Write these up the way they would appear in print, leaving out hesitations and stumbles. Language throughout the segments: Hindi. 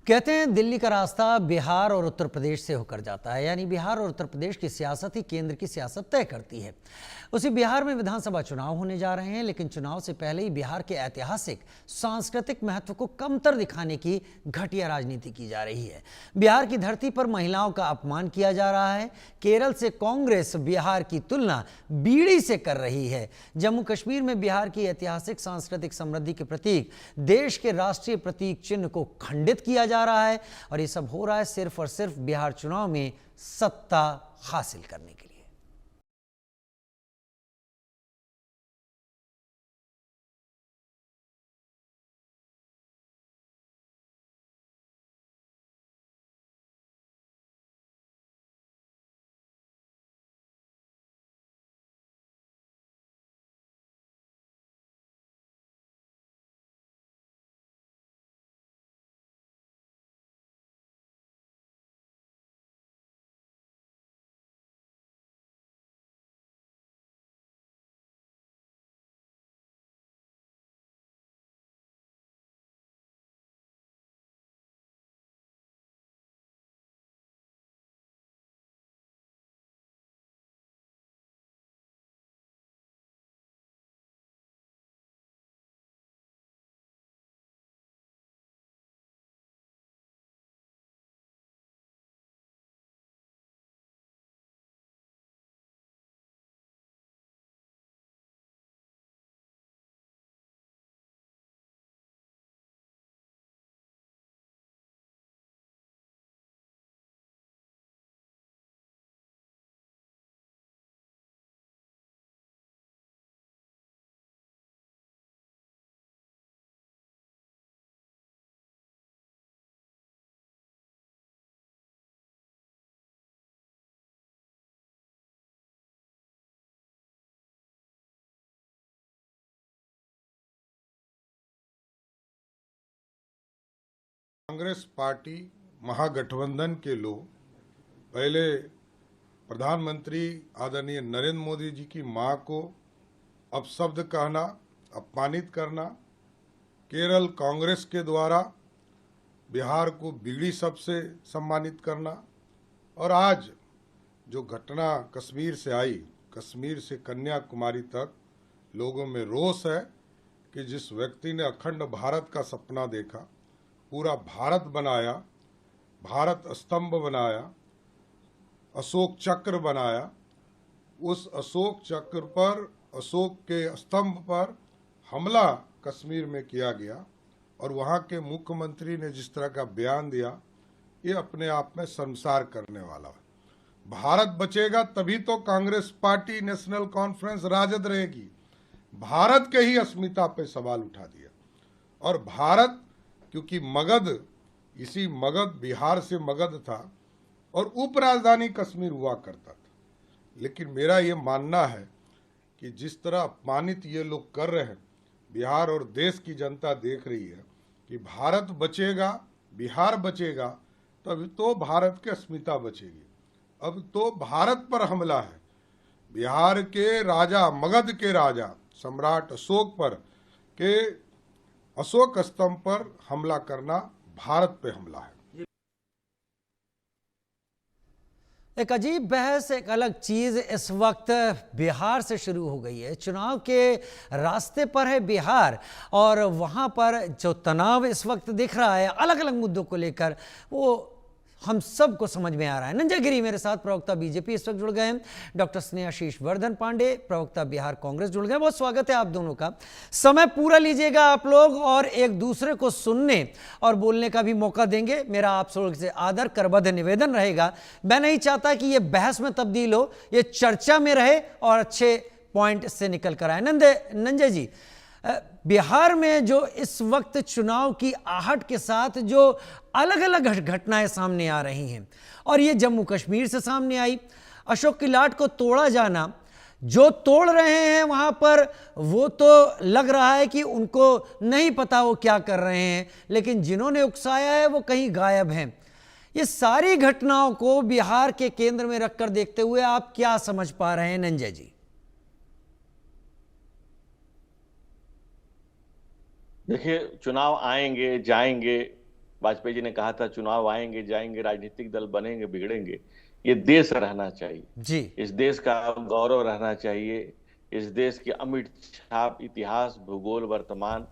कहते हैं दिल्ली का रास्ता बिहार और उत्तर प्रदेश से होकर जाता है, यानी बिहार और उत्तर प्रदेश की सियासत ही केंद्र की सियासत तय करती है। उसी बिहार में विधानसभा चुनाव होने जा रहे हैं, लेकिन चुनाव से पहले ही बिहार के ऐतिहासिक सांस्कृतिक महत्व को कमतर दिखाने की घटिया राजनीति की जा रही है। बिहार की धरती पर महिलाओं का अपमान किया जा रहा है। केरल से कांग्रेस बिहार की तुलना बीड़ी से कर रही है। जम्मू कश्मीर में बिहार की ऐतिहासिक सांस्कृतिक समृद्धि के प्रतीक देश के राष्ट्रीय प्रतीक चिन्ह को खंडित किया जा रहा है, और ये सब हो रहा है सिर्फ और सिर्फ बिहार चुनाव में सत्ता हासिल करने के लिए। कांग्रेस पार्टी महागठबंधन के लोग पहले प्रधानमंत्री आदरणीय नरेंद्र मोदी जी की मां को अपशब्द कहना, अपमानित करना, केरल कांग्रेस के द्वारा बिहार को बीड़ी शब्द से सम्मानित करना, और आज जो घटना कश्मीर से आई, कश्मीर से कन्याकुमारी तक लोगों में रोष है कि जिस व्यक्ति ने अखंड भारत का सपना देखा, पूरा भारत बनाया, भारत स्तंभ बनाया, अशोक चक्र बनाया, उस अशोक चक्र पर, अशोक के स्तंभ पर हमला कश्मीर में किया गया, और वहाँ के मुख्यमंत्री ने जिस तरह का बयान दिया, ये अपने आप में शर्मसार करने वाला है। भारत बचेगा तभी तो Congress party, National Conference, Rajad रहेगी। भारत के ही अस्मिता पे सवाल उठा दिया, और भारत, क्योंकि मगध, इसी मगध, बिहार से मगध था और उपराजधानी कश्मीर हुआ करता था। लेकिन मेरा ये मानना है कि जिस तरह अपमानित ये लोग कर रहे हैं, बिहार और देश की जनता देख रही है कि भारत बचेगा, बिहार बचेगा, तब तो भारत की अस्मिता बचेगी। अब तो भारत पर हमला है। बिहार के राजा, मगध के राजा सम्राट अशोक पर के अशोक स्तंभ पर हमला करना भारत पे हमला है। एक अजीब बहस, एक अलग चीज इस वक्त बिहार से शुरू हो गई है। चुनाव के रास्ते पर है बिहार, और वहां पर जो तनाव इस वक्त दिख रहा है अलग अलग मुद्दों को लेकर, वो हम सबको समझ में आ रहा है। नंजय गिरी मेरे साथ प्रवक्ता बीजेपी इस वक्त जुड़ गए हैं, डॉक्टर स्नेहाशीष वर्धन पांडे प्रवक्ता बिहार कांग्रेस जुड़ गए। बहुत स्वागत है आप दोनों का। समय पूरा लीजिएगा आप लोग, और एक दूसरे को सुनने और बोलने का भी मौका देंगे। मेरा आप सबसे से आदर करबद्ध निवेदन रहेगा, मैं नहीं चाहता कि यह बहस में तब्दील हो, यह चर्चा में रहे और अच्छे पॉइंट से निकल कर आए। नंजय जी, बिहार में जो इस वक्त चुनाव की आहट के साथ जो अलग अलग घटनाएं सामने आ रही हैं, और ये जम्मू कश्मीर से सामने आई, अशोक की लाट को तोड़ा जाना, जो तोड़ रहे हैं वहां पर वो तो लग रहा है कि उनको नहीं पता वो क्या कर रहे हैं, लेकिन जिन्होंने उकसाया है वो कहीं गायब हैं। ये सारी घटनाओं को बिहार के केंद्र में रखकर देखते हुए आप क्या समझ पा रहे हैं नंजय जी? देखिए, चुनाव आएंगे जाएंगे, वाजपेयी जी ने कहा था चुनाव आएंगे जाएंगे, राजनीतिक दल बनेंगे बिगड़ेंगे, ये देश रहना चाहिए, जी। इस देश का गौरव रहना चाहिए, इस देश की अमिट छाप इतिहास भूगोल वर्तमान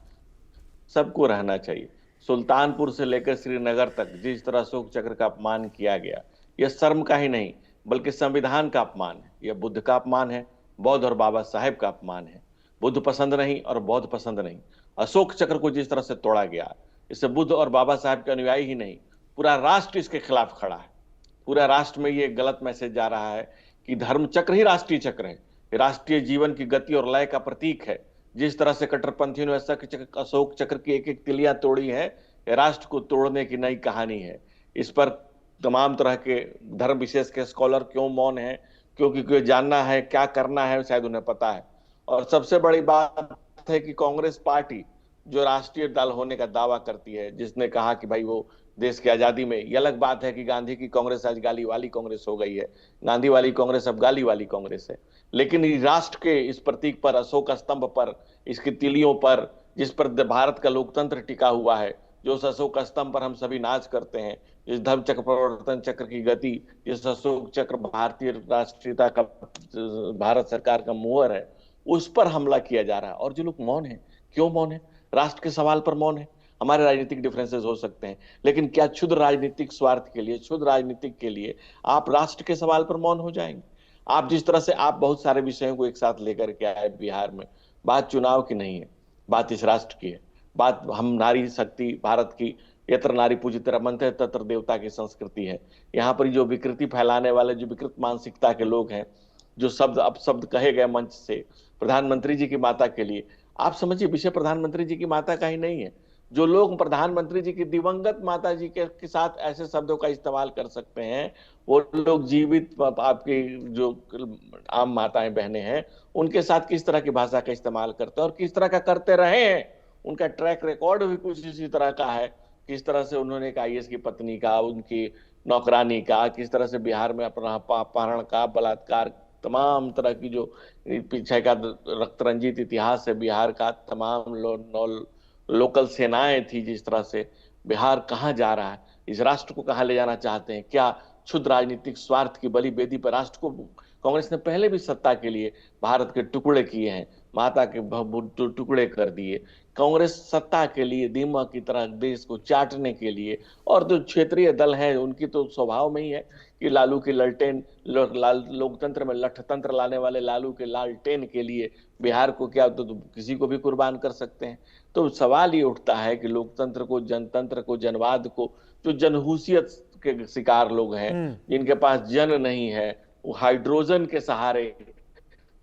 सबको रहना चाहिए। सुल्तानपुर से लेकर श्रीनगर तक जिस तरह अशोक चक्र का अपमान किया गया, यह शर्म का ही नहीं बल्कि संविधान का अपमान है, यह बुद्ध का अपमान है, बौद्ध और बाबा साहेब का अपमान है। बुद्ध पसंद नहीं और बौद्ध पसंद नहीं, अशोक चक्र को जिस तरह से तोड़ा गया, इससे बुद्ध और बाबा साहेब के अनुयायी ही नहीं पूरा राष्ट्र इसके खिलाफ खड़ा है। पूरा राष्ट्र में ये गलत मैसेज जा रहा है कि धर्म चक्र ही राष्ट्रीय चक्र है, राष्ट्रीय जीवन की गति और लय का प्रतीक है। जिस तरह से कट्टरपंथियों ने अशोक चक्र की एक एक तिलियां तोड़ी है, राष्ट्र को तोड़ने की नई कहानी है। इस पर तमाम तरह के धर्म विशेष के स्कॉलर क्यों मौन है, क्योंकि कोई जानना है क्या करना है, शायद उन्हें पता है। और सबसे बड़ी बात है कि कांग्रेस पार्टी जो राष्ट्रीय दल होने का दावा करती है, जिसने कहा कि भाई वो देश की आजादी में, ये अलग बात है कि गांधी की कांग्रेस आज गाली वाली कांग्रेस हो गई है, गांधी वाली कांग्रेस अब गाली वाली कांग्रेस है। लेकिन राष्ट्र के इस प्रतीक पर, अशोक स्तंभ पर, इसकी तिलियों पर, जिस पर भारत का लोकतंत्र टिका हुआ है, जो उस अशोक स्तंभ पर हम सभी नाच करते हैं, इस धर्म चक्र परिवर्तन चक्र की गति, जिस अशोक चक्र भारतीय राष्ट्रीयता का, भारत सरकार का मुहर है, उस पर हमला किया जा रहा है। और जो लोग मौन है, क्यों मौन है? राष्ट्र के सवाल पर मौन है। हमारे राजनीतिक डिफरेंसेस हो सकते हैं, लेकिन क्या क्षुद्र राजनीतिक स्वार्थ के लिए, क्षुद्र राजनीतिक के लिए आप राष्ट्र के सवाल पर मौन हो जाएंगे? आप जिस तरह से आप बहुत सारे विषयों को एक साथ लेकर के आए बिहार में, बात चुनाव की नहीं है, बात इस राष्ट्र की है, बात हम नारी शक्ति भारत की, यत्र नारी पूजित रमन्ते तत्र देवता की संस्कृति है। यहाँ पर जो विकृति फैलाने वाले, जो विकृत मानसिकता के लोग हैं, जो शब्द अपशब्द कहे गए मंच से प्रधानमंत्री जी की माता के लिए, आप समझिए विषय प्रधानमंत्री जी की माता का ही नहीं है। जो लोग प्रधानमंत्री जी की दिवंगत माता जी के साथ ऐसे शब्दों का इस्तेमाल कर सकते हैं, वो लोग जीवित आपकी जो आम माताएं बहनें हैं, उनके साथ किस तरह की भाषा का इस्तेमाल करते हैं और किस तरह का करते रहे हैं। उनका ट्रैक रिकॉर्ड भी कुछ इसी तरह का है। किस तरह से उन्होंने एक आईएएस की पत्नी का, उनकी नौकरानी का, किस तरह से बिहार में अपना अपहरण का, बलात्कार, तमाम तरह की जो पीछे का रक्त रंजित इतिहास है बिहार का, तमाम लोकल सेनाएं थी, जिस तरह से बिहार कहाँ जा रहा है, इस राष्ट्र को कहाँ ले जाना चाहते हैं, क्या क्षुद्र राजनीतिक स्वार्थ की बलि बेदी पर राष्ट्र को। कांग्रेस ने पहले भी सत्ता के लिए भारत के टुकड़े किए हैं, माता के टुकड़े कर दिए। कांग्रेस सत्ता के लिए दीमक की तरह देश को चाटने के लिए, और जो क्षेत्रीय दल हैं उनकी तो स्वभाव में ही है कि लालू की ललटेन, लोकतंत्र में लठतंत्र लाने वाले लालू के लालटेन के लिए बिहार को क्या तो किसी को भी कुर्बान कर सकते हैं। तो सवाल ये उठता है कि लोकतंत्र को, जनतंत्र को, जनवाद को, जो जनहूसियत के शिकार लोग हैं, जिनके पास जन नहीं है, वो हाइड्रोजन के सहारे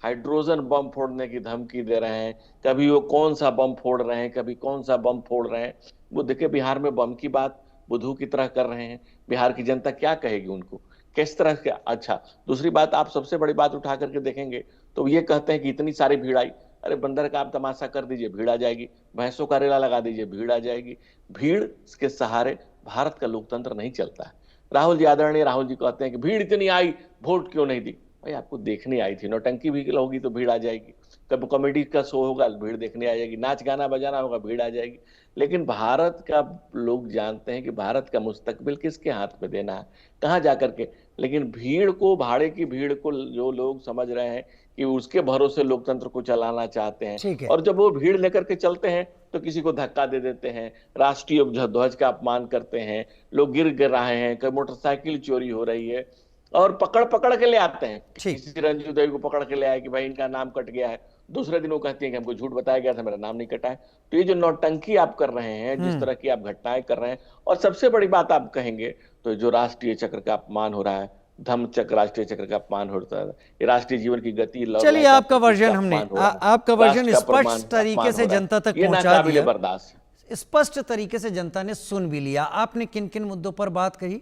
हाइड्रोजन बम फोड़ने की धमकी दे रहे हैं। कभी वो कौन सा बम फोड़ रहे हैं, कभी कौन सा बम फोड़ रहे हैं। बुद्ध के बिहार में बम की बात बुद्धू की तरह कर रहे हैं। बिहार की जनता क्या कहेगी उनको, किस तरह के? अच्छा, दूसरी बात, आप सबसे बड़ी बात उठा करके देखेंगे तो ये कहते हैं कि इतनी सारी भीड़ आई। अरे बंदर का आप तमाशा कर दीजिए, भीड़ आ जाएगी। भैंसों का रेला लगा दीजिए, भीड़ आ जाएगी। भीड़ के सहारे भारत का लोकतंत्र नहीं चलता है। राहुल जी, आदरणीय राहुल जी कहते हैं कि भीड़ इतनी आई, वोट क्यों नहीं दी? भाई आपको देखने आई थी, नौटंकी भी होगी तो भीड़ आ जाएगी, कभी कॉमेडी का शो होगा भीड़ देखने आ जाएगी, नाच गाना बजाना होगा भीड़ आ जाएगी। लेकिन भारत का लोग जानते हैं कि भारत का मुस्तकबिल किसके हाथ में देना है, कहाँ जाकर के। लेकिन भीड़ को, भाड़े की भीड़ को जो लोग समझ रहे हैं कि उसके भरोसे लोकतंत्र को चलाना चाहते हैं, और जब वो भीड़ लेकर के चलते हैं तो किसी को धक्का दे देते हैं, राष्ट्रीय ध्वज का अपमान करते हैं, लोग गिर रहे हैं, कई मोटरसाइकिल चोरी हो रही है, और पकड़ के ले आते हैं। किसी रंजू देवी को पकड़ के ले आए कि भाई इनका नाम कट गया है, दूसरे दिन वो कहती है कि हमको झूठ बताया गया था, मेरा नाम नहीं कटा है। तो ये जो नौटंकी आप कर रहे हैं, जिस तरह की आप घटनाएं कर रहे हैं, और सबसे बड़ी बात आप कहेंगे तो जो राष्ट्रीय चक्र का अपमान हो रहा है, धम्म चक्र, राष्ट्रीय चक्र का अपमान होता है, ये राष्ट्रीय जीवन की गति। चलिए, आपका वर्जन हमने, आपका वर्जन स्पष्ट तरीके से जनता तक पहुंचा दिया, बर्दाश्त स्पष्ट तरीके से जनता ने सुन भी लिया। आपने किन किन मुद्दों पर बात कही,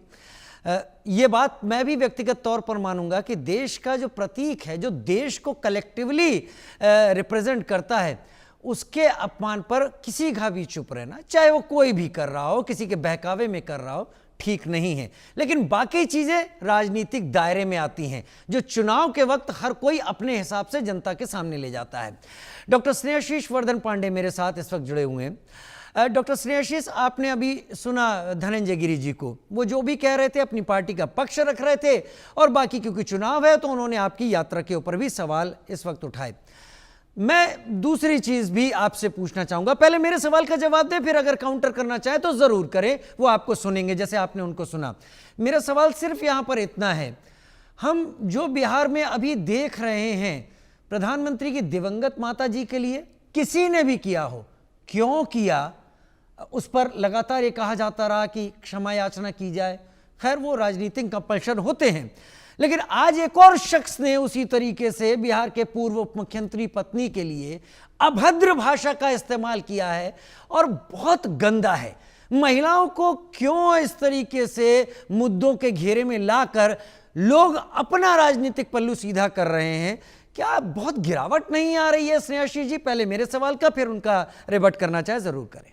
ये बात मैं भी व्यक्तिगत तौर पर मानूंगा कि देश का जो प्रतीक है, जो देश को कलेक्टिवली रिप्रेजेंट करता है, उसके अपमान पर किसी का भी चुप रहना, चाहे वो कोई भी कर रहा हो, किसी के बहकावे में कर रहा हो, ठीक नहीं है। लेकिन बाकी चीजें राजनीतिक दायरे में आती हैं, जो चुनाव के वक्त हर कोई अपने हिसाब से जनता के सामने ले जाता है। डॉक्टर स्नेहाशीष वर्धन पांडे मेरे साथ इस वक्त जुड़े हुए हैं। डॉक्टर स्नेहाशीष, आपने अभी सुना धनंजय गिरी जी को, वो जो भी कह रहे थे अपनी पार्टी का पक्ष रख रहे थे, और बाकी क्योंकि चुनाव है तो उन्होंने आपकी यात्रा के ऊपर भी सवाल इस वक्त उठाए। मैं दूसरी चीज भी आपसे पूछना चाहूंगा, पहले मेरे सवाल का जवाब दें, फिर अगर काउंटर करना चाहे तो जरूर करें, वो आपको सुनेंगे जैसे आपने उनको सुना। मेरा सवाल सिर्फ यहां पर इतना है, हम जो बिहार में अभी देख रहे हैं, प्रधानमंत्री की दिवंगत माता जी के लिए किसी ने भी किया हो, क्यों किया, उस पर लगातार ये कहा जाता रहा कि क्षमा याचना की जाए। खैर वो राजनीतिक कंपल्शन होते हैं, लेकिन आज एक और शख्स ने उसी तरीके से बिहार के पूर्व उप मुख्यमंत्री पत्नी के लिए अभद्र भाषा का इस्तेमाल किया है और बहुत गंदा है। महिलाओं को क्यों इस तरीके से मुद्दों के घेरे में लाकर लोग अपना राजनीतिक पल्लू सीधा कर रहे हैं? क्या बहुत गिरावट नहीं आ रही है स्नेहाशीष जी? पहले मेरे सवाल का, फिर उनका रिबट करना चाहे जरूर करें।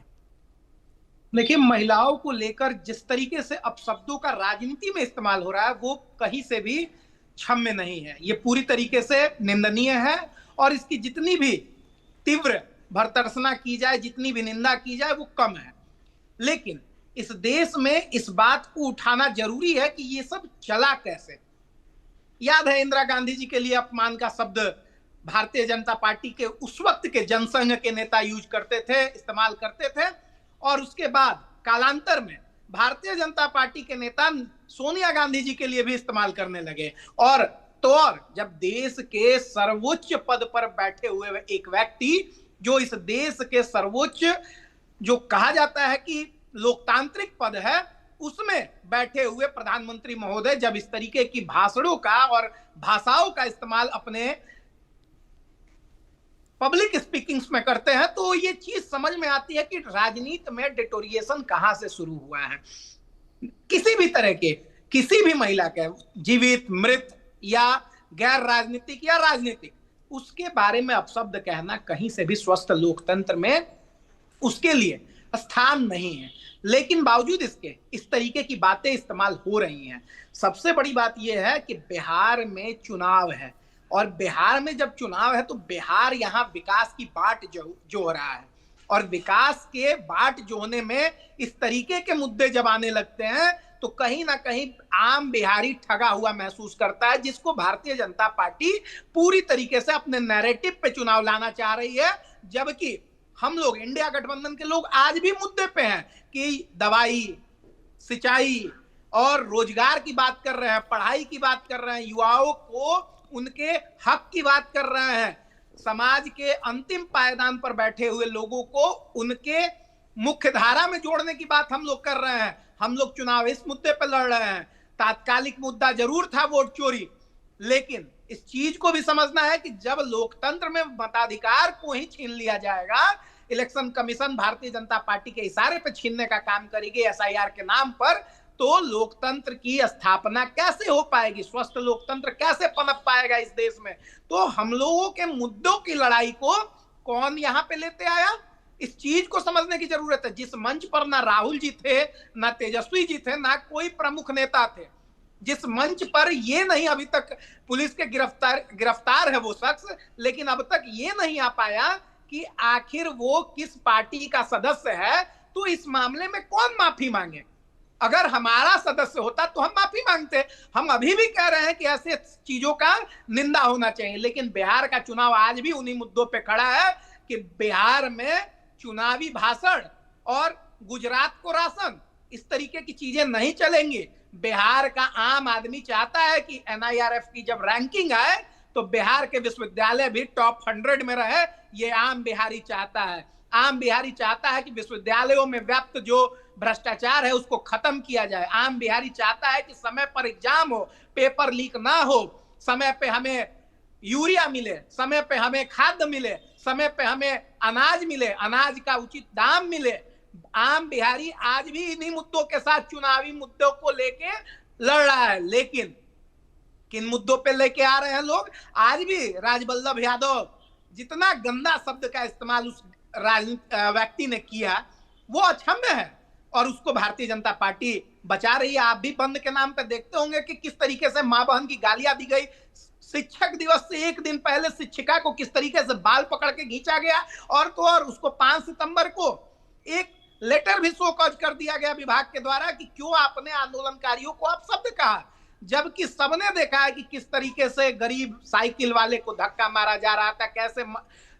देखिए, महिलाओं को लेकर जिस तरीके से अपशब्दों का राजनीति में इस्तेमाल हो रहा है वो कहीं से भी क्षम्य नहीं है। ये पूरी तरीके से निंदनीय है और इसकी जितनी भी तीव्र भर्त्सना की जाए, जितनी भी निंदा की जाए वो कम है। लेकिन इस देश में इस बात को उठाना जरूरी है कि ये सब चला कैसे। याद है इंदिरा गांधी जी के लिए अपमान का शब्द भारतीय जनता पार्टी के उस वक्त के जनसंघ के नेता यूज करते थे, इस्तेमाल करते थे, और उसके बाद कालांतर में भारतीय जनता पार्टी के नेता सोनिया गांधी जी के लिए भी इस्तेमाल करने लगे। और जब देश के सर्वोच्च पद पर बैठे हुए एक व्यक्ति, जो इस देश के सर्वोच्च, जो कहा जाता है कि लोकतांत्रिक पद है, उसमें बैठे हुए प्रधानमंत्री महोदय जब इस तरीके की भाषणों का और भाषाओं का इस्तेमाल अपने पब्लिक स्पीकिंग्स में करते हैं, तो ये चीज समझ में आती है कि राजनीति में डिटोरिएशन कहां से शुरू हुआ है। किसी भी तरह के, किसी भी महिला के, जीवित, मृत या गैर राजनीतिक या राजनीतिक, उसके बारे में अपशब्द कहना कहीं से भी स्वस्थ लोकतंत्र में उसके लिए स्थान नहीं है। लेकिन बावजूद इसके इस तरीके की बातें इस्तेमाल हो रही हैं। सबसे बड़ी बात यह है कि बिहार में चुनाव है, और बिहार में जब चुनाव है तो बिहार यहाँ विकास की बाट जो रहा है, और विकास के बाट जोने में इस तरीके के मुद्दे जब आने लगते हैं तो कहीं ना कहीं आम बिहारी ठगा हुआ महसूस करता है, जिसको भारतीय जनता पार्टी पूरी तरीके से अपने नैरेटिव पे चुनाव लाना चाह रही है। जबकि हम लोग, इंडिया गठबंधन के लोग आज भी मुद्दे पे हैं कि दवाई, सिंचाई और रोजगार की बात कर रहे हैं, पढ़ाई की बात कर रहे हैं, युवाओं को उनके हक की बात कर रहे हैं, समाज के अंतिम पायदान पर बैठे हुए लोगों को उनके मुख्य धारा में जोड़ने की बात हम लोग कर रहे हैं। हम लोग चुनाव इस मुद्दे पर लड़ रहे हैं। तात्कालिक मुद्दा जरूर था वोट चोरी, लेकिन इस चीज को भी समझना है कि जब लोकतंत्र में मताधिकार को ही छीन लिया जाएगा, election commission Bharatiya Janata party के इशारे पर छीनने का काम करेगी एसआईआर के नाम पर, तो लोकतंत्र की स्थापना कैसे हो पाएगी, स्वस्थ लोकतंत्र कैसे पनप पाएगा इस देश में। तो हम लोगों के मुद्दों की लड़ाई को कौन यहाँ पे लेते आया, इस चीज को समझने की जरूरत है। जिस मंच पर ना राहुल जी थे, ना तेजस्वी जी थे, ना कोई प्रमुख नेता थे, जिस मंच पर ये नहीं, अभी तक पुलिस के गिरफ्तार है वो शख्स, लेकिन अब तक ये नहीं आ पाया कि आखिर वो किस पार्टी का सदस्य है, तो इस मामले में कौन माफी मांगे। अगर हमारा सदस्य होता तो हम माफी मांगते। हम अभी भी कह रहे हैं कि ऐसे चीजों का निंदा होना चाहिए, लेकिन बिहार का चुनाव आज भी उन्हीं मुद्दों पे खड़ा है कि बिहार में चुनावी भाषण और गुजरात को राशन, इस तरीके की चीजें नहीं चलेंगी। बिहार का आम आदमी चाहता है कि एनआईआरएफ की जब रैंकिंग आए तो बिहार के विश्वविद्यालय भी टॉप 100 में रहे, ये आम बिहारी चाहता है। आम बिहारी चाहता है कि विश्वविद्यालयों में व्याप्त जो भ्रष्टाचार है उसको खत्म किया जाए। आम बिहारी चाहता है कि समय पर एग्जाम हो, पेपर लीक ना हो, समय पे हमें यूरिया मिले, समय पे हमें खाद्य मिले, समय पे हमें अनाज मिले, अनाज का उचित दाम मिले। आम बिहारी आज भी इन्हीं मुद्दों के साथ चुनावी मुद्दों को लेके लड़ रहा है। लेकिन किन मुद्दों पे लेके आ रहे हैं लोग? आज भी राजवल्लभ यादव, जितना गंदा शब्द का इस्तेमाल उस व्यक्ति ने किया वो अक्षम्य है, और उसको भारतीय जनता पार्टी बचा रही है। आप भी बंद के नाम पे देखते होंगे कि किस तरीके से मां बहन की गालियां दी गई। शिक्षक दिवस से एक दिन पहले शिक्षिका को किस तरीके से बाल पकड़ के खींचा गया, और तो और उसको 5 सितंबर को एक लेटर भी शो कॉज कर दिया गया विभाग के द्वारा कि क्यों आपने आंदोलनकारियों को अपशब्द कहा, जबकि सबने देखा है कि किस तरीके से गरीब साइकिल वाले को धक्का मारा जा रहा था, कैसे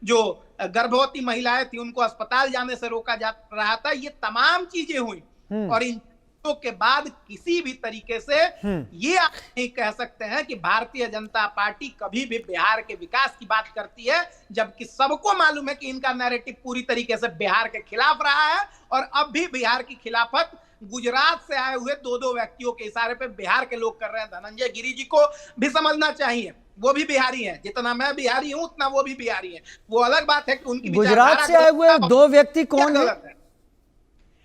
जो गर्भवती महिलाएं थी उनको अस्पताल जाने से रोका जा रहा था। ये तमाम चीजें हुई और इन चीजों के बाद किसी भी तरीके से ये आप नहीं कह सकते हैं कि भारतीय जनता पार्टी कभी भी बिहार के विकास की बात करती है, जबकि सबको मालूम है कि इनका नैरेटिव पूरी तरीके से बिहार के खिलाफ रहा है और अब भी बिहार की खिलाफत गुजरात से आए हुए दो व्यक्तियों के इशारे पे बिहार के लोग कर रहे हैं। धनंजय गिरी जी को भी समझना चाहिए, वो भी बिहारी हैं, जितना मैं बिहारी हूं उतना वो भी बिहारी हैं। वो अलग बात है कि उनकी गुजरात से आए हुए दो व्यक्ति कौन है?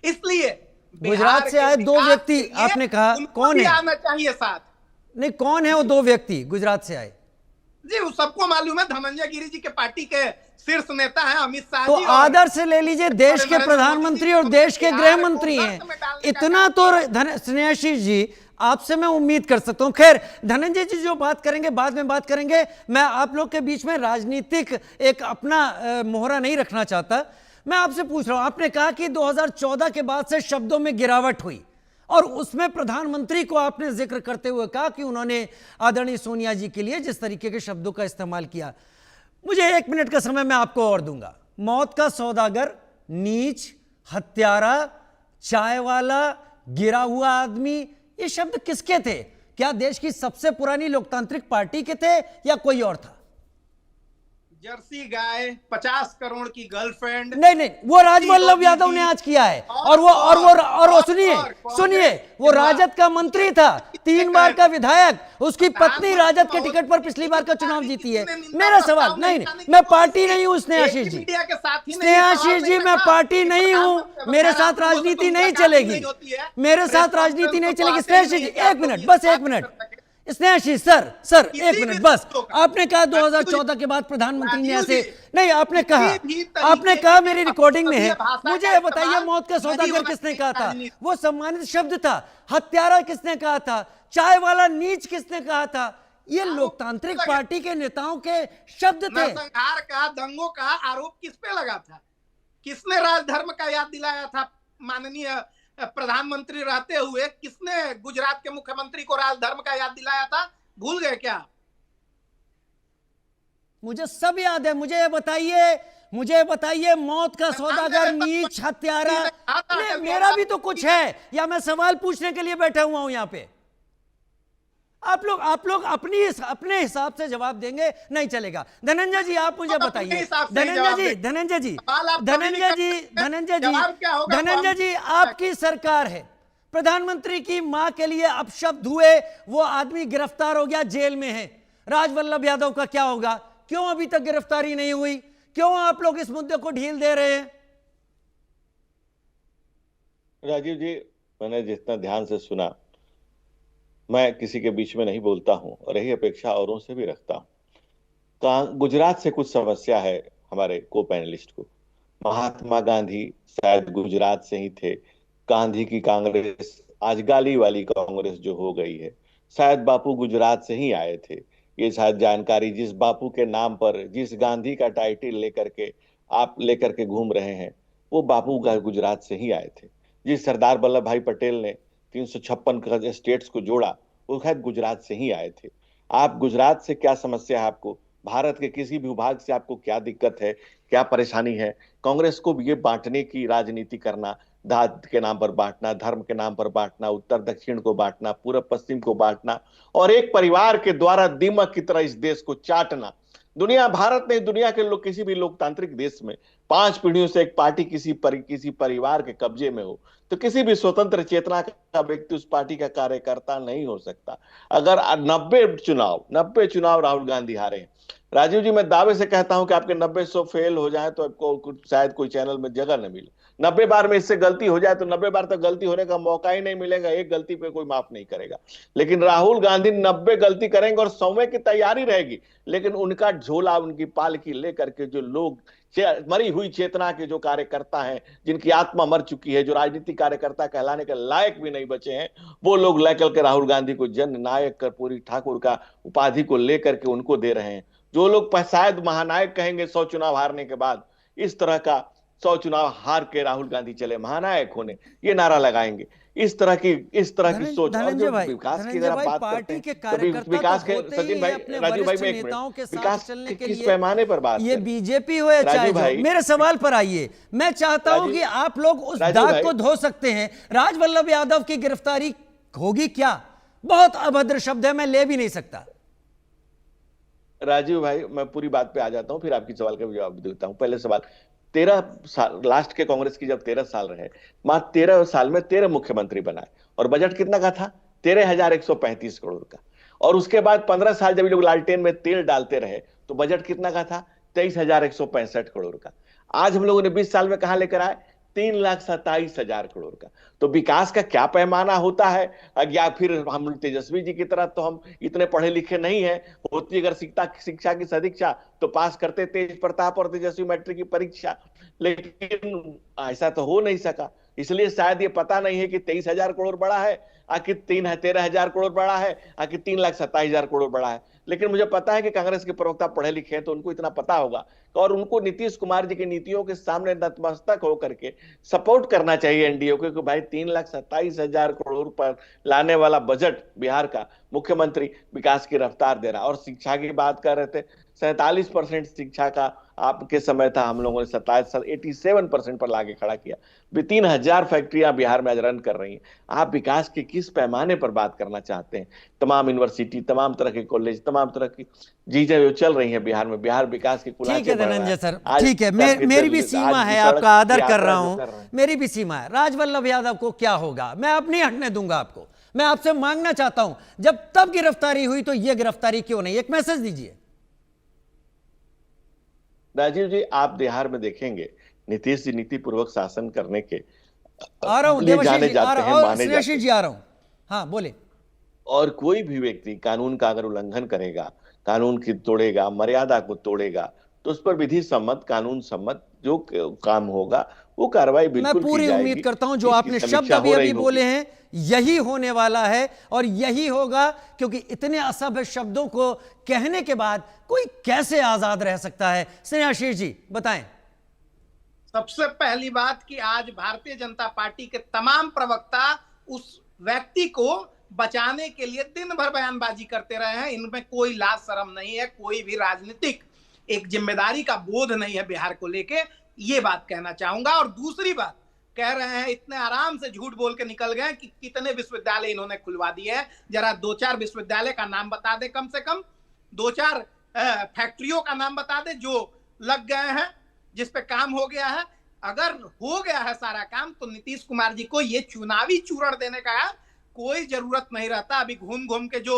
इसलिए गुजरात से आए दो व्यक्ति आपने कहा कौन है? आना चाहिए साथ। नहीं, कौन है वो दो व्यक्ति गुजरात से आए? जी वो सबको मालूम है, धनंजय गिरी जी के पार्टी के शीर्ष नेता है अमित शाह तो जी। आदर से ले लीजिए, देश के प्रधानमंत्री और देश के गृह मंत्री हैं, इतना तो स्नेहाशीष जी आपसे मैं उम्मीद कर सकता हूं। खैर धनंजय जी जो बात करेंगे बाद में बात करेंगे, मैं आप लोग के बीच में राजनीतिक एक अपना मोहरा नहीं रखना चाहता। मैं आपसे पूछ रहा हूं, आपने कहा कि 2014 के बाद से शब्दों में गिरावट हुई और उसमें प्रधानमंत्री को आपने जिक्र करते हुए कहा कि उन्होंने आदरणीय सोनिया जी के लिए जिस तरीके के शब्दों का इस्तेमाल किया। मुझे 1 मिनट का समय मैं आपको और दूंगा। मौत का सौदागर, नीच, हत्यारा, चाय वाला, गिरा हुआ आदमी, ये शब्द किसके थे? क्या देश की सबसे पुरानी लोकतांत्रिक पार्टी के थे या कोई और था? जर्सी गाय, 50 करोड़ की गर्लफ्रेंड। नहीं, वो राजवल्लभ यादव ने आज किया है। और सुनिए, वो राजद का मंत्री था, 3 बार का विधायक, उसकी पत्नी राजद के टिकट पर पिछली बार का चुनाव जीती है। मेरा सवाल नहीं, मैं पार्टी नहीं हूं स्नेहाशीष जी, स्नेहाशीष जी मैं पार्टी नहीं हूं, मेरे साथ राजनीति नहीं चलेगी, मेरे साथ राजनीति नहीं चलेगी। स्नेहाशीष जी 1 मिनट, बस 1 मिनट। स्नेहाशीष सर 1 मिनट बस। आपने कहा 2014 के बाद प्रधानमंत्री ने ऐसे नहीं, आपने कहा मेरी रिकॉर्डिंग में है। मुझे ये बताइए, मौत का सौदागर किसने कहा था? वो सम्मानित शब्द था। हत्यारा किसने कहा था? चाय वाला, नीच किसने कहा था? ये लोकतांत्रिक पार्टी के नेताओं के शब्द थे। नरसंहार का, दंगों का आरोप किस पे लगा था? किसने राजधर्म का याद दिलाया था? माननीय प्रधानमंत्री रहते हुए किसने गुजरात के मुख्यमंत्री को राजधर्म का याद दिलाया था? भूल गए क्या? मुझे सब याद है। मुझे बताइए मौत का सौदागर, नीच, हत्यारा, मेरा भी तो कुछ है या मैं सवाल पूछने के लिए बैठा हुआ हूं यहां पे? आप लोग अपने हिसाब से जवाब देंगे, नहीं चलेगा। धनंजय जी आप मुझे बताइए, धनंजय जी आपकी सरकार है, प्रधानमंत्री की मां के लिए अपशब्द हुए, वो आदमी गिरफ्तार हो गया, जेल में है। राजवल्लभ यादव का क्या होगा? क्यों अभी तक गिरफ्तारी नहीं हुई? क्यों आप लोग इस मुद्दे को ढील दे रहे हैं? राजीव जी, मैंने जितना ध्यान से सुना, मैं किसी के बीच में नहीं बोलता हूं और यही अपेक्षा औरों से भी रखता हूं। गुजरात से कुछ समस्या है हमारे को पैनलिस्ट को। महात्मा गांधी शायद गुजरात से ही थे। गांधी की कांग्रेस, आजगाली वाली कांग्रेस जो हो गई है, शायद बापू गुजरात से ही आए थे। ये शायद जानकारी, जिस बापू के नाम पर, जिस गांधी का टाइटल लेकर के घूम रहे हैं, वो बापू गुजरात से ही आए थे। जिस सरदार वल्लभ भाई पटेल ने 356 स्टेट्स को जोड़ा, वो शायद गुजरात से ही आए थे। आप गुजरात से क्या समस्या है आपको? भारत के किसी भी विभाग से आपको क्या दिक्कत है, क्या परेशानी है? कांग्रेस को ये बांटने की राजनीति करना, जात के नाम पर बांटना, धर्म के नाम पर बांटना, उत्तर दक्षिण को बांटना, पूरब पश्चिम को बांटना और एक परिवार के द्वारा दीमक की तरह इस देश को चाटना। भारत नहीं, दुनिया के लोग किसी भी लोकतांत्रिक देश में 5 पीढ़ियों से एक पार्टी किसी परिवार के कब्जे में हो तो किसी भी स्वतंत्र चेतना का व्यक्ति उस पार्टी का कार्यकर्ता नहीं हो सकता। अगर 90 चुनाव राहुल गांधी हारे हैं, राजीव जी मैं दावे से कहता हूं कि आपके 90-100 फेल हो जाए तो आपको शायद कोई चैनल में जगह न मिले। 90 बार में इससे गलती हो जाए तो 90 बार तक गलती होने का मौका ही नहीं मिलेगा, एक गलती पे कोई माफ नहीं करेगा। लेकिन राहुल गांधी 90 गलती करेंगे और 100वें की तैयारी रहेगी, लेकिन उनका झोला, उनकी पालकी लेकर के जो लोग, मरी हुई चेतना के जो कार्यकर्ता हैं, जिनकी आत्मा मर चुकी है, जो राजनीतिक कार्यकर्ता कहलाने के लायक भी नहीं बचे हैं, वो लोग लेकर के राहुल गांधी को जन नायक कर्पूरी ठाकुर का उपाधि को लेकर के उनको दे रहे हैं। जो लोग शायद महानायक कहेंगे 100 चुनाव हारने के बाद, इस तरह का 100 चुनाव हार के राहुल गांधी चले महानायक होने, ये नारा लगाएंगे। इस तरह की सोच। और जो विकास की अगर आप बात करते हैं, तो विकास के सचिन भाई, राजू भाई, में एक मिनट, विकास किस पैमाने पर बात, ये बीजेपी हो या चाहे जो, मेरे सवाल पर आइए। मैं चाहता हूं कि आप लोग उस दाग को धो सकते हैं। राजवल्लभ यादव की गिरफ्तारी होगी क्या? बहुत अभद्र शब्द है, मैं ले भी नहीं सकता। राजीव भाई, मैं पूरी बात पे आ जाता हूं, फिर आपकी सवाल का जवाब देता हूं। पहले सवाल, 13 साल लास्ट के कांग्रेस की जब 13 साल रहे, मात्र 13 साल में 13 मुख्यमंत्री बनाए, और बजट कितना का था? 13,135 करोड़ का। और उसके बाद 15 साल जब लोग लालटेन में तेल डालते रहे, तो बजट कितना का था? 23,165 करोड़ का। आज हम लोगों ने 20 साल में कहां लेकर आए? 3,27,000 करोड़ का। तो विकास का क्या पैमाना होता है? या फिर हम तेजस्वी जी की तरह तो हम इतने पढ़े लिखे नहीं है। होती अगर शिक्षा की सदीक्षा तो पास करते तेज प्रताप और तेजस्वी मैट्रिक की परीक्षा, लेकिन ऐसा तो हो नहीं सका। इसलिए शायद ये पता नहीं है कि 23,000 करोड़ बड़ा है, आखिर 13,000 करोड़ बड़ा है, आखिर 3,27,000 करोड़ बड़ा है। लेकिन मुझे पता है कि कांग्रेस के प्रवक्ता पढ़े लिखे हैं, तो उनको इतना पता होगा, और उनको नीतीश कुमार जी की नीतियों के सामने नतमस्तक होकर के सपोर्ट करना चाहिए एनडीए को, कि भाई 3,27,000 करोड़ पर लाने वाला बजट बिहार का मुख्यमंत्री विकास की रफ्तार दे रहा। और शिक्षा की बात कर रहे थे, 47% शिक्षा का आपके समय था, हम लोगों ने 87% पर लाके खड़ा किया। 3,000 फैक्ट्रियां बिहार में आज रन कर रही हैं। आप विकास के किस पैमाने पर बात करना चाहते हैं? तमाम यूनिवर्सिटी, तमाम तरह के कॉलेज, तमाम तरह की चीजें जो चल रही हैं बिहार में, बिहार विकास की ठीक है धनंजय सर, ठीक है, मेरी भी सीमा है, आपका आदर कर रहा हूं, मेरी भी सीमा है। राजवल्लभ यादव को क्या होगा, मैं अब नहीं हटने दूंगा आपको। मैं आपसे मांगना चाहता हूं, जब तब गिरफ्तारी हुई तो यह गिरफ्तारी क्यों नहीं? एक मैसेज दीजिए। राजीव जी, आप बिहार में देखेंगे नीतीश जी नीति पूर्वक शासन करने के आ रहा हूं, जाने जाते हैं, माने जाते हैं। जी आ रहा हूं, हाँ बोले। और कोई भी व्यक्ति कानून का अगर उल्लंघन करेगा, कानून की तोड़ेगा, मर्यादा को तोड़ेगा, तो उस पर विधि सम्मत, कानून सम्मत जो काम होगा वो कार्रवाई बिल्कुल मैं पूरी उम्मीद करता हूं जो आपने शब्द अभी बोले हैं यही होने वाला है और यही होगा, क्योंकि इतने असभ्य शब्दों को कहने के बाद कोई कैसे आजाद रह सकता है? स्नेहाशीष जी बताएं। सबसे पहली बात कि आज भारतीय जनता पार्टी के तमाम प्रवक्ता उस व्यक्ति को बचाने के लिए दिन भर बयानबाजी करते रहे हैं। इनमें कोई लाज शर्म नहीं है, कोई भी राजनीतिक एक जिम्मेदारी का बोध नहीं है बिहार को लेके, ये बात कहना चाहूंगा। और दूसरी बात कह रहे हैं, इतने आराम से झूठ बोल के निकल गए कि कितने विश्वविद्यालय इन्होंने खुलवा दिए हैं। जरा 2-4 विश्वविद्यालय का नाम बता दे, कम से कम 2-4 फैक्ट्रियों का नाम बता दे जो लग गए हैं, जिस पे काम हो गया है। अगर हो गया है सारा काम तो नीतीश कुमार जी को ये चुनावी चूरण देने का कोई जरूरत नहीं रहता। अभी घूम घूम के जो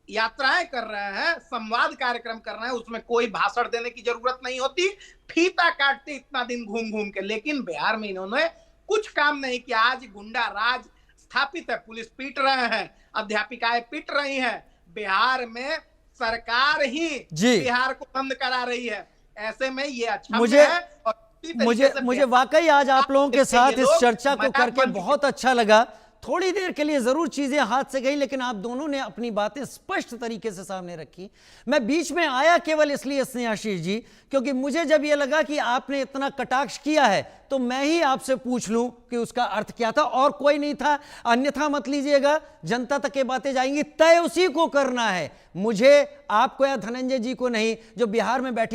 यात्राएं कर रहे हैं, संवाद कार्यक्रम कर रहे हैं, उसमें कोई भाषण देने की जरूरत नहीं होती, फीता काटते इतना दिन घूम घूम के। लेकिन बिहार में इन्होंने कुछ काम नहीं किया। आज गुंडा राज स्थापित है, पुलिस पीट रहे हैं, अध्यापिकाएं पीट रही हैं, बिहार में सरकार ही बिहार को बंद करा रही है। ऐसे में ये अच्छा मुझे वाकई आज आप लोगों के साथ इस चर्चा को करके बहुत अच्छा लगा। थोड़ी देर के लिए जरूर चीजें हाथ से गई, लेकिन आप दोनों ने अपनी बातें स्पष्ट तरीके से सामने रखी। मैं बीच में आया केवल इसलिए स्नेहाशीष जी, क्योंकि मुझे जब यह लगा कि आपने इतना कटाक्ष किया है तो मैं ही आपसे पूछ लूं कि उसका अर्थ क्या था, और कोई नहीं था। अन्यथा मत लीजिएगा, जनता तक ये बातें जाएंगी, तय उसी को करना है, मुझे, आपको या धनंजय जी को नहीं, जो बिहार में बैठी